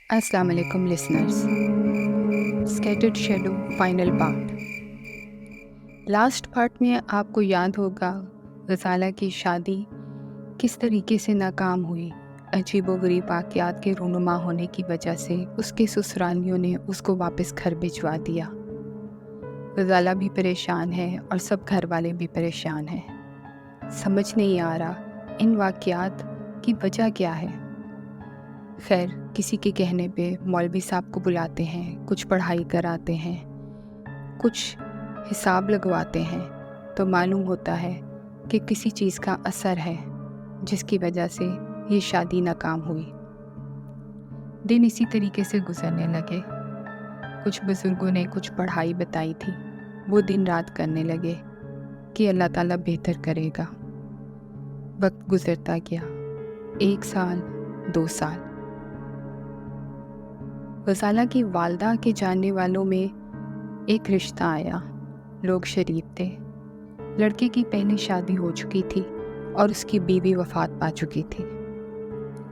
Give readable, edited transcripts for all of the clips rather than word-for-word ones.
अस्सलाम वालेकुम listeners. Scattered shadow final part. Last part में आपको याद होगा गज़ाला की शादी किस तरीके से नाकाम हुई। अजीबोगरीब वाक़यात के रूनुमा होने की वजह से उसके ससुरालियों ने उसको वापस घर भिजवा दिया। गज़ाला भी परेशान है और सब घर वाले भी परेशान हैं। समझ नहीं आ रहा इन वाक़यात की वजह क्या है। खैर, किसी के कहने पे मौलवी साहब को बुलाते हैं, कुछ पढ़ाई कराते हैं, कुछ हिसाब लगवाते हैं, तो मालूम होता है कि किसी चीज़ का असर है जिसकी वजह से ये शादी नाकाम हुई। दिन इसी तरीके से गुजरने लगे। कुछ बुज़ुर्गों ने कुछ पढ़ाई बताई थी, वो दिन रात करने लगे कि अल्लाह ताला बेहतर करेगा। वक्त गुजरता गया, 1 साल, 2 साल। गज़ाला की वालदा के जानने वालों में एक रिश्ता आया। लोग शरीफ थे। लड़के की पहली शादी हो चुकी थी और उसकी बीवी वफ़ात पा चुकी थी,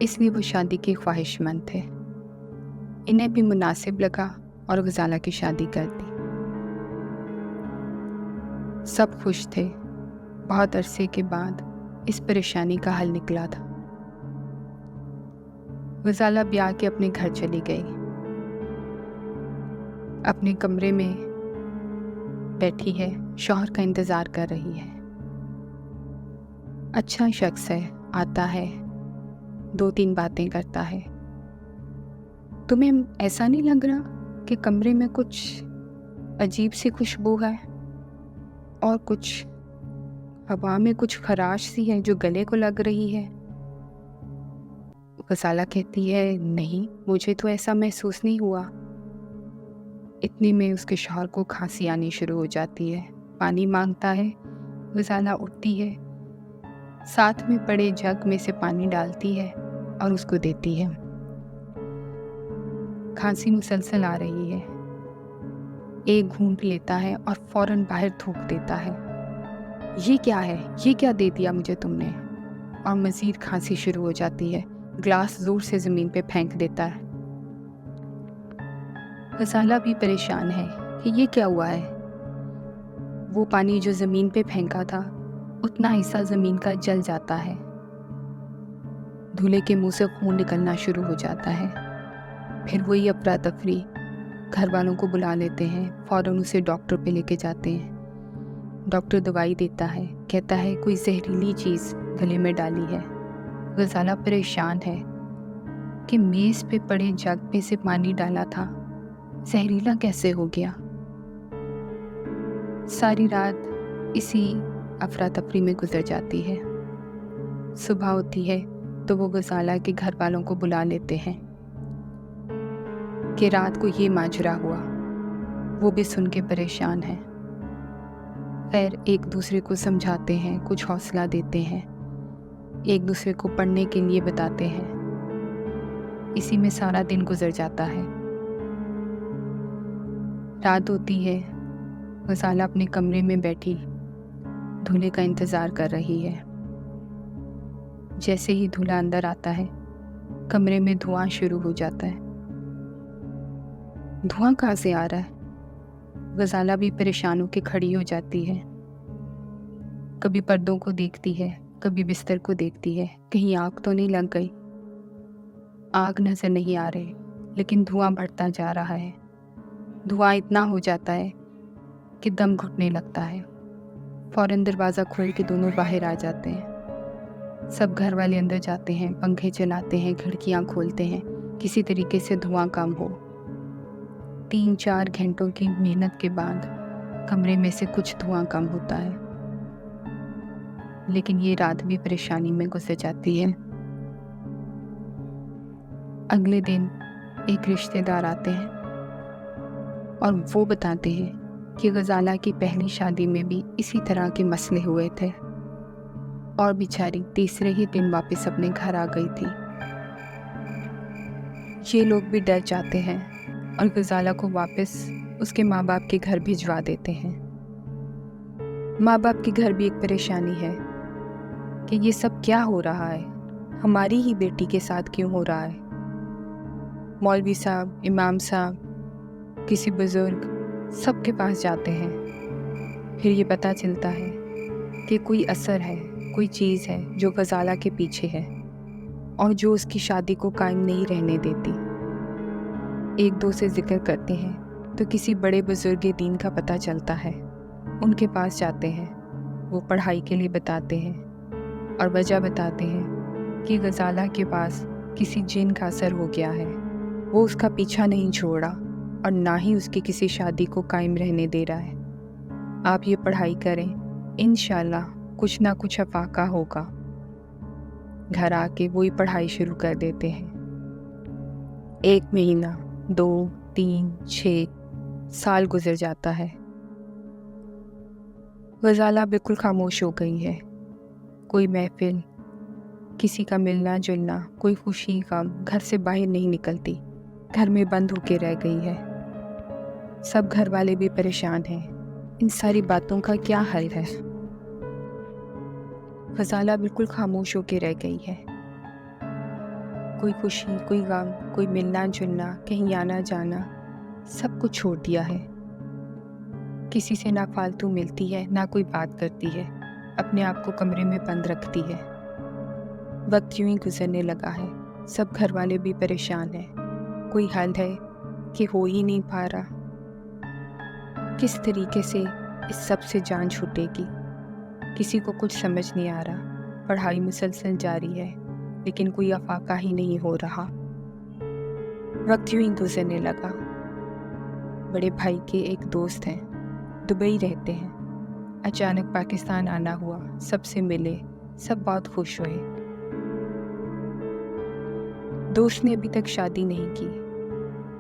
इसलिए वो शादी के ख्वाहिशमंद थे। इन्हें भी मुनासिब लगा और गज़ाला की शादी कर दी। सब खुश थे। बहुत अरसे के बाद इस परेशानी का हल निकला था। गज़ाला ब्याह के अपने घर चली गई। अपने कमरे में बैठी है, शौहर का इंतज़ार कर रही है। अच्छा शख्स है, आता है, 2-3 बातें करता है। तुम्हें ऐसा नहीं लग रहा कि कमरे में कुछ अजीब सी खुशबू है और कुछ हवा में कुछ खराश सी है जो गले को लग रही है? गज़ाला कहती है, नहीं, मुझे तो ऐसा महसूस नहीं हुआ। इतने में उसके शौहर को खांसी आनी शुरू हो जाती है। पानी मांगता है। गज़ाला उठती है, साथ में पड़े जग में से पानी डालती है और उसको देती है। खांसी मुसलसल आ रही है। एक घूंट लेता है और फौरन बाहर थूक देता है। ये क्या है? ये क्या दे दिया मुझे तुमने? और मज़ीद खांसी शुरू हो जाती है। ग्लास ज़ोर से ज़मीन पे फेंक देता है। गज़ाला भी परेशान है कि ये क्या हुआ है। वो पानी जो ज़मीन पे फेंका था, उतना हिस्सा ज़मीन का जल जाता है। दूल्हे के मुंह से खून निकलना शुरू हो जाता है। फिर वही अफरा तफरी, घर वालों को बुला लेते हैं, फ़ौरन उसे डॉक्टर पे लेके जाते हैं। डॉक्टर दवाई देता है, कहता है कोई जहरीली चीज़ गले में डाली है। गज़ाला परेशान है कि मेज़ पे पड़े जग पे से पानी डाला था, जहरीला कैसे हो गया। सारी रात इसी अफरा तफरी में गुजर जाती है। सुबह होती है तो वो गज़ाला के घर वालों को बुला लेते हैं कि रात को ये माजरा हुआ। वो भी सुन के परेशान हैं। खैर, एक दूसरे को समझाते हैं, कुछ हौसला देते हैं, एक दूसरे को पढ़ने के लिए बताते हैं। इसी में सारा दिन गुजर जाता है। रात होती है, गज़ाला अपने कमरे में बैठी दूल्हे का इंतज़ार कर रही है। जैसे ही दूल्हा अंदर आता है, कमरे में धुआं शुरू हो जाता है। धुआं कहाँ से आ रहा है? गज़ाला भी परेशान होकर खड़ी हो जाती है। कभी पर्दों को देखती है, कभी बिस्तर को देखती है, कहीं आग तो नहीं लग गई। आग नज़र नहीं आ रही, लेकिन धुआं बढ़ता जा रहा है। धुआं इतना हो जाता है कि दम घुटने लगता है। फ़ौरन दरवाज़ा खोल के दोनों बाहर आ जाते हैं। सब घर वाले अंदर जाते हैं, पंखे चलाते हैं, खिड़कियाँ खोलते हैं, किसी तरीके से धुआं कम हो। 3-4 घंटों की मेहनत के बाद कमरे में से कुछ धुआं कम होता है, लेकिन ये रात भी परेशानी में गुजर जाती है। अगले दिन एक रिश्तेदार आते हैं और वो बताते हैं कि गज़ाला की पहली शादी में भी इसी तरह के मसले हुए थे और बेचारी तीसरे ही दिन वापस अपने घर आ गई थी। ये लोग भी डर जाते हैं और गज़ाला को वापस उसके माँ बाप के घर भिजवा देते हैं। माँ बाप के घर भी एक परेशानी है कि ये सब क्या हो रहा है, हमारी ही बेटी के साथ क्यों हो रहा है। मौलवी साहब, इमाम साहब, किसी बुज़ुर्ग, सबके पास जाते हैं। फिर ये पता चलता है कि कोई असर है, कोई चीज़ है जो ग़ज़ाला के पीछे है और जो उसकी शादी को कायम नहीं रहने देती। एक दो से ज़िक्र करते हैं तो किसी बड़े बुज़ुर्ग दीन का पता चलता है। उनके पास जाते हैं, वो पढ़ाई के लिए बताते हैं और वजह बताते हैं कि ग़ज़ाला के पास किसी जिन का असर हो गया है। वो उसका पीछा नहीं छोड़ा और ना ही उसकी किसी शादी को कायम रहने दे रहा है। आप ये पढ़ाई करें, इंशाल्लाह कुछ ना कुछ अफाका होगा। घर आके वही पढ़ाई शुरू कर देते हैं। 1 महीना, 2, 3, 6 साल गुजर जाता है। ग़ज़ाला बिल्कुल खामोश हो गई है। कोई महफिल, किसी का मिलना जुलना, कोई खुशी गम घर से बाहर नहीं निकलती, घर में बंद होके रह गई है। सब घर वाले भी परेशान हैं। इन सारी बातों का क्या हल है? ग़ज़ाला बिल्कुल खामोश होके रह गई है। कोई खुशी, कोई गम, कोई मिलना जुलना, कहीं आना जाना, सब कुछ छोड़ दिया है। किसी से ना फालतू मिलती है, ना कोई बात करती है, अपने आप को कमरे में बंद रखती है। वक्त यूं ही गुजरने लगा है। सब घर वाले भी परेशान हैं। कोई हल है कि हो ही नहीं पा रहा। किस तरीके से इस सब से जान छूटेगी, किसी को कुछ समझ नहीं आ रहा। पढ़ाई मुसलसल जारी है लेकिन कोई अफाका ही नहीं हो रहा। वक्त यूं ही गुजरने लगा। बड़े भाई के एक दोस्त हैं, दुबई रहते हैं। अचानक पाकिस्तान आना हुआ, सबसे मिले, सब बहुत खुश हुए। दोस्त ने अभी तक शादी नहीं की।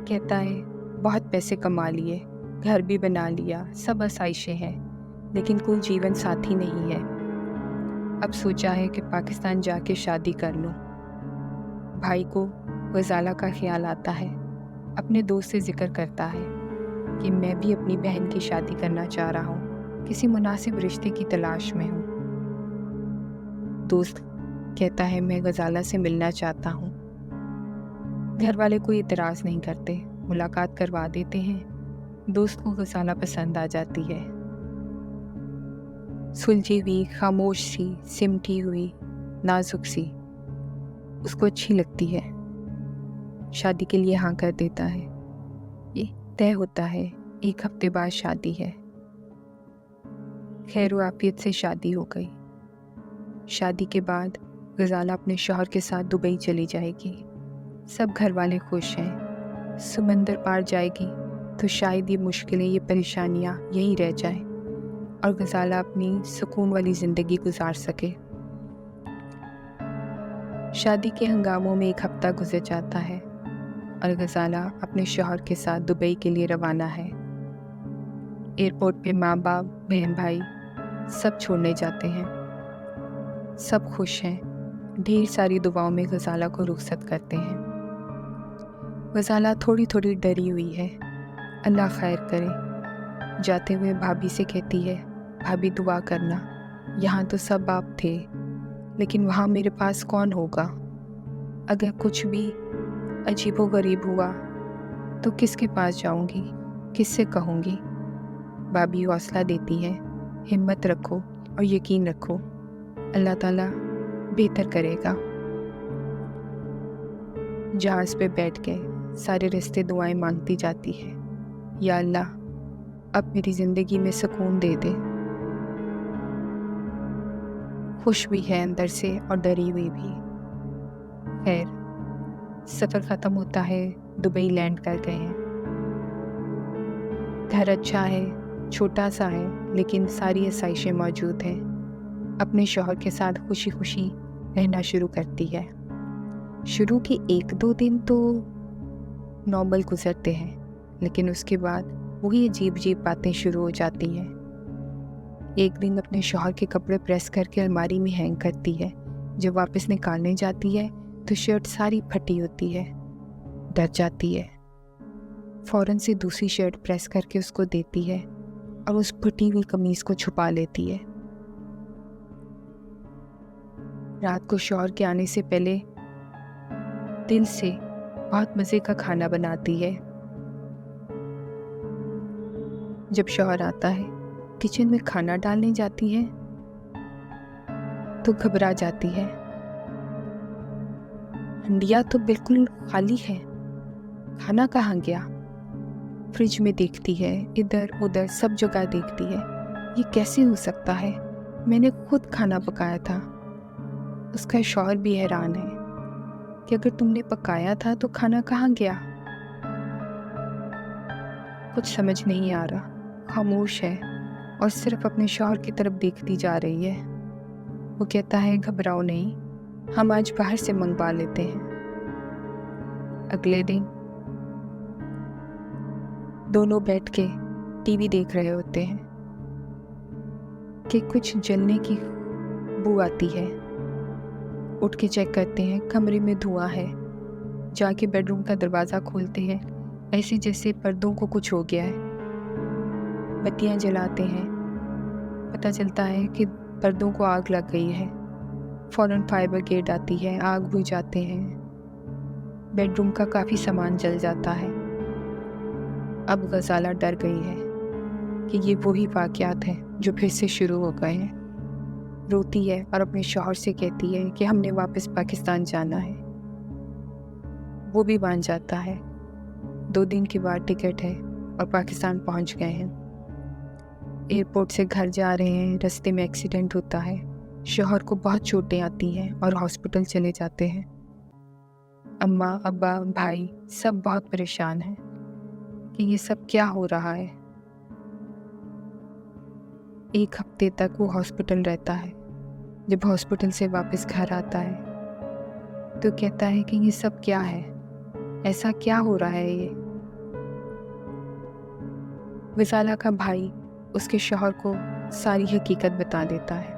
कहता है बहुत पैसे कमा लिए, घर भी बना लिया, सब आसाइशें हैं, लेकिन कोई जीवन साथी नहीं है। अब सोचा है कि पाकिस्तान जाके शादी कर लूं। भाई को ग़ज़ाला का ख्याल आता है। अपने दोस्त से जिक्र करता है कि मैं भी अपनी बहन की शादी करना चाह रहा हूँ, किसी मुनासिब रिश्ते की तलाश में हूँ। दोस्त कहता है मैं ग़ज़ाला से मिलना चाहता हूँ। घर वाले कोई इतराज़ नहीं करते, मुलाकात करवा देते हैं। दोस्त को ग़ज़ाला पसंद आ जाती है। सुलझी हुई, खामोश सी, सिमटी हुई, नाजुक सी, उसको अच्छी लगती है। शादी के लिए हाँ कर देता है। ये तय होता है 1 हफ्ते बाद शादी है। खैर आफियत से शादी हो गई। शादी के बाद ग़ज़ाला अपने शौहर के साथ दुबई चली जाएगी। सब घर वाले खुश हैं। समंदर पार जाएगी तो शायद ये मुश्किलें, ये परेशानियाँ यहीं रह जाएं और ग़ज़ाला अपनी सुकून वाली ज़िंदगी गुजार सके। शादी के हंगामों में 1 हफ्ता गुजर जाता है और ग़ज़ाला अपने शौहर के साथ दुबई के लिए रवाना है। एयरपोर्ट पे माँ बाप, बहन भाई सब छोड़ने जाते हैं। सब खुश हैं। ढेर सारी दुआओं में ग़ज़ाला को रुखसत करते हैं। ग़ज़ाला थोड़ी थोड़ी डरी हुई है। अल्लाह खैर करे। जाते हुए भाभी से कहती है, भाभी दुआ करना, यहाँ तो सब आप थे, लेकिन वहाँ मेरे पास कौन होगा? अगर कुछ भी अजीबो गरीब हुआ तो किसके पास जाऊँगी, किससे कहूँगी? भाभी हौसला देती है, हिम्मत रखो और यकीन रखो, अल्लाह ताला बेहतर करेगा। जहाज़ पे बैठ के सारे रिश्ते दुआएं मांगती जाती है, या अल्लाह अब मेरी ज़िंदगी में सुकून दे दे। खुश भी है अंदर से और डरी हुई भी। खैर सफ़र ख़त्म होता है, दुबई लैंड कर गए हैं। घर अच्छा है, छोटा सा है, लेकिन सारी आसाइशें मौजूद हैं। अपने शौहर के साथ खुशी खुशी रहना शुरू करती है। शुरू के 1-2 दिन तो नॉर्मल गुजरते हैं, लेकिन उसके बाद वही अजीब अजीब बातें शुरू हो जाती हैं। एक दिन अपने शौहर के कपड़े प्रेस करके अलमारी में हैंग करती है। जब वापस निकालने जाती है तो शर्ट सारी फटी होती है। डर जाती है। फ़ौरन से दूसरी शर्ट प्रेस करके उसको देती है और उस फटी हुई कमीज़ को छुपा लेती है। रात को शौहर के आने से पहले दिल से बहुत मज़े का खाना बनाती है। जब शौहर आता है, किचन में खाना डालने जाती है तो घबरा जाती है। हंडिया तो बिल्कुल खाली है, खाना कहाँ गया? फ्रिज में देखती है, इधर उधर सब जगह देखती है। ये कैसे हो सकता है? मैंने खुद खाना पकाया था। उसका शौहर भी हैरान है कि अगर तुमने पकाया था तो खाना कहाँ गया? कुछ समझ नहीं आ रहा, खामोश है और सिर्फ अपने शौहर की तरफ देखती जा रही है। वो कहता है, घबराओ नहीं, हम आज बाहर से मंगवा लेते हैं। अगले दिन दोनों बैठ के टीवी देख रहे होते हैं कि कुछ जलने की बू आती है। उठ के चेक करते हैं, कमरे में धुआं है। जाके बेडरूम का दरवाज़ा खोलते हैं, ऐसे जैसे पर्दों को कुछ हो गया है। बत्तियां जलाते हैं, पता चलता है कि पर्दों को आग लग गई है। फ़ौरन फायर ब्रिगेड आती है, आग बुझाते हैं। बेडरूम का काफ़ी सामान जल जाता है। अब गज़ाला डर गई है कि ये वही वाक़यात हैं जो फिर से शुरू हो गए हैं। रोती है और अपने शौहर से कहती है कि हमने वापस पाकिस्तान जाना है। वो भी मान जाता है। 2 दिन के बाद टिकट है और पाकिस्तान पहुंच गए हैं। एयरपोर्ट से घर जा रहे हैं, रास्ते में एक्सीडेंट होता है। शौहर को बहुत चोटें आती हैं और हॉस्पिटल चले जाते हैं। अम्मा, अब्बा, भाई सब बहुत परेशान हैं कि ये सब क्या हो रहा है। 1 हफ्ते तक वो हॉस्पिटल रहता है। जब हॉस्पिटल से वापस घर आता है तो कहता है कि ये सब क्या है, ऐसा क्या हो रहा है ये। विसाला का भाई उसके शौहर को सारी हकीकत बता देता है।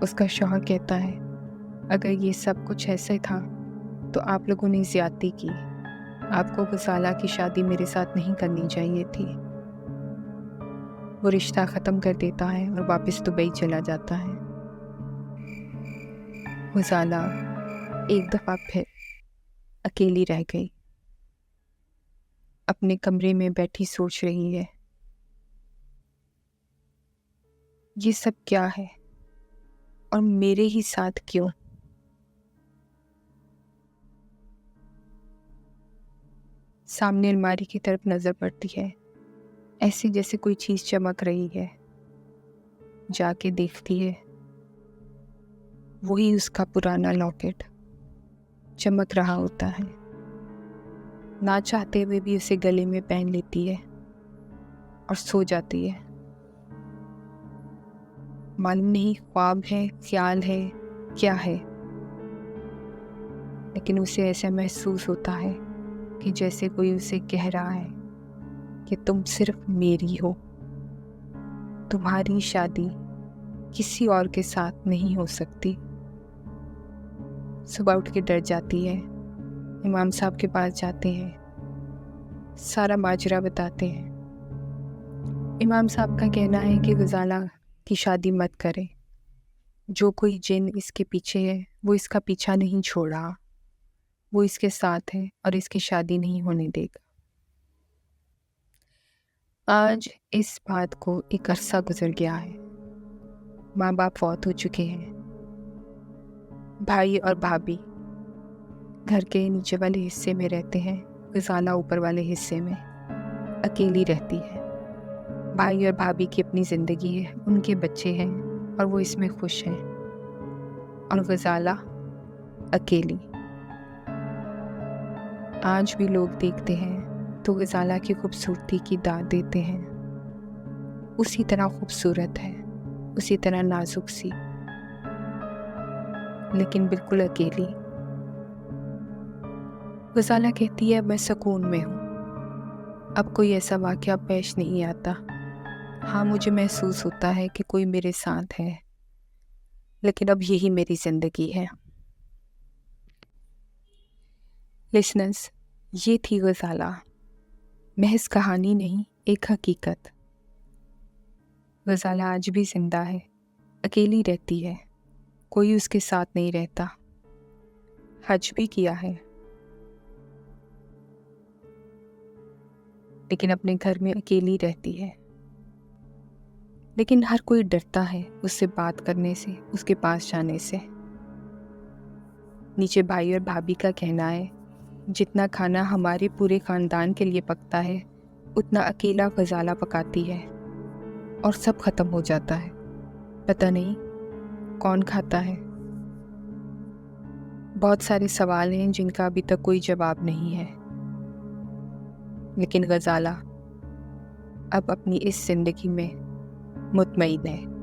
उसका शौहर कहता है, अगर ये सब कुछ ऐसे था तो आप लोगों ने ज़्यादती की। आपको विसाला की शादी मेरे साथ नहीं करनी चाहिए थी। वो रिश्ता ख़त्म कर देता है और वापस दुबई चला जाता है। विसाला एक दफ़ा फिर अकेली रह गई। अपने कमरे में बैठी सोच रही है, ये सब क्या है और मेरे ही साथ क्यों? सामने अलमारी की तरफ नज़र पड़ती है, ऐसी जैसे कोई चीज़ चमक रही है। जाके देखती है, वही उसका पुराना लॉकेट चमक रहा होता है। ना चाहते हुए भी उसे गले में पहन लेती है और सो जाती है। मालूम नहीं ख्वाब है, ख्याल है, क्या है, लेकिन उसे ऐसा महसूस होता है कि जैसे कोई उसे कह रहा है कि तुम सिर्फ मेरी हो, तुम्हारी शादी किसी और के साथ नहीं हो सकती। सुबह उठ के डर जाती है। इमाम साहब के पास जाते हैं, सारा माजरा बताते हैं। इमाम साहब का कहना है कि गज़ाला की शादी मत करें। जो कोई जिन इसके पीछे है वो इसका पीछा नहीं छोड़ रहा, वो इसके साथ है और इसकी शादी नहीं होने देगा। आज इस बात को एक अरसा गुजर गया है। माँ बाप फौत हो चुके हैं। भाई और भाभी घर के नीचे वाले हिस्से में रहते हैं, गज़ाला ऊपर वाले हिस्से में अकेली रहती है। भाई और भाभी की अपनी ज़िंदगी है, उनके बच्चे हैं और वो इसमें खुश हैं, और गज़ाला अकेली। आज भी लोग देखते हैं तो गज़ाला की खूबसूरती की दाद देते हैं। उसी तरह खूबसूरत है, उसी तरह नाजुक सी, लेकिन बिल्कुल अकेली। गज़ाला कहती है, मैं सुकून में हूँ, अब कोई ऐसा वाक़या पेश नहीं आता। हाँ, मुझे महसूस होता है कि कोई मेरे साथ है, लेकिन अब यही मेरी ज़िंदगी है। लिसनर्स, ये थी गज़ाला, महज कहानी नहीं, एक हकीकत। गज़ाला आज भी ज़िंदा है, अकेली रहती है, कोई उसके साथ नहीं रहता। हज भी किया है, लेकिन अपने घर में अकेली रहती है। लेकिन हर कोई डरता है उससे बात करने से, उसके पास जाने से। नीचे भाई और भाभी का कहना है, जितना खाना हमारे पूरे खानदान के लिए पकता है, उतना अकेला गजाला पकाती है और सब खत्म हो जाता है। पता नहीं कौन खाता है। बहुत सारे सवाल हैं जिनका अभी तक कोई जवाब नहीं है, लेकिन गजाला अब अपनी इस जिंदगी में मुतमईन है।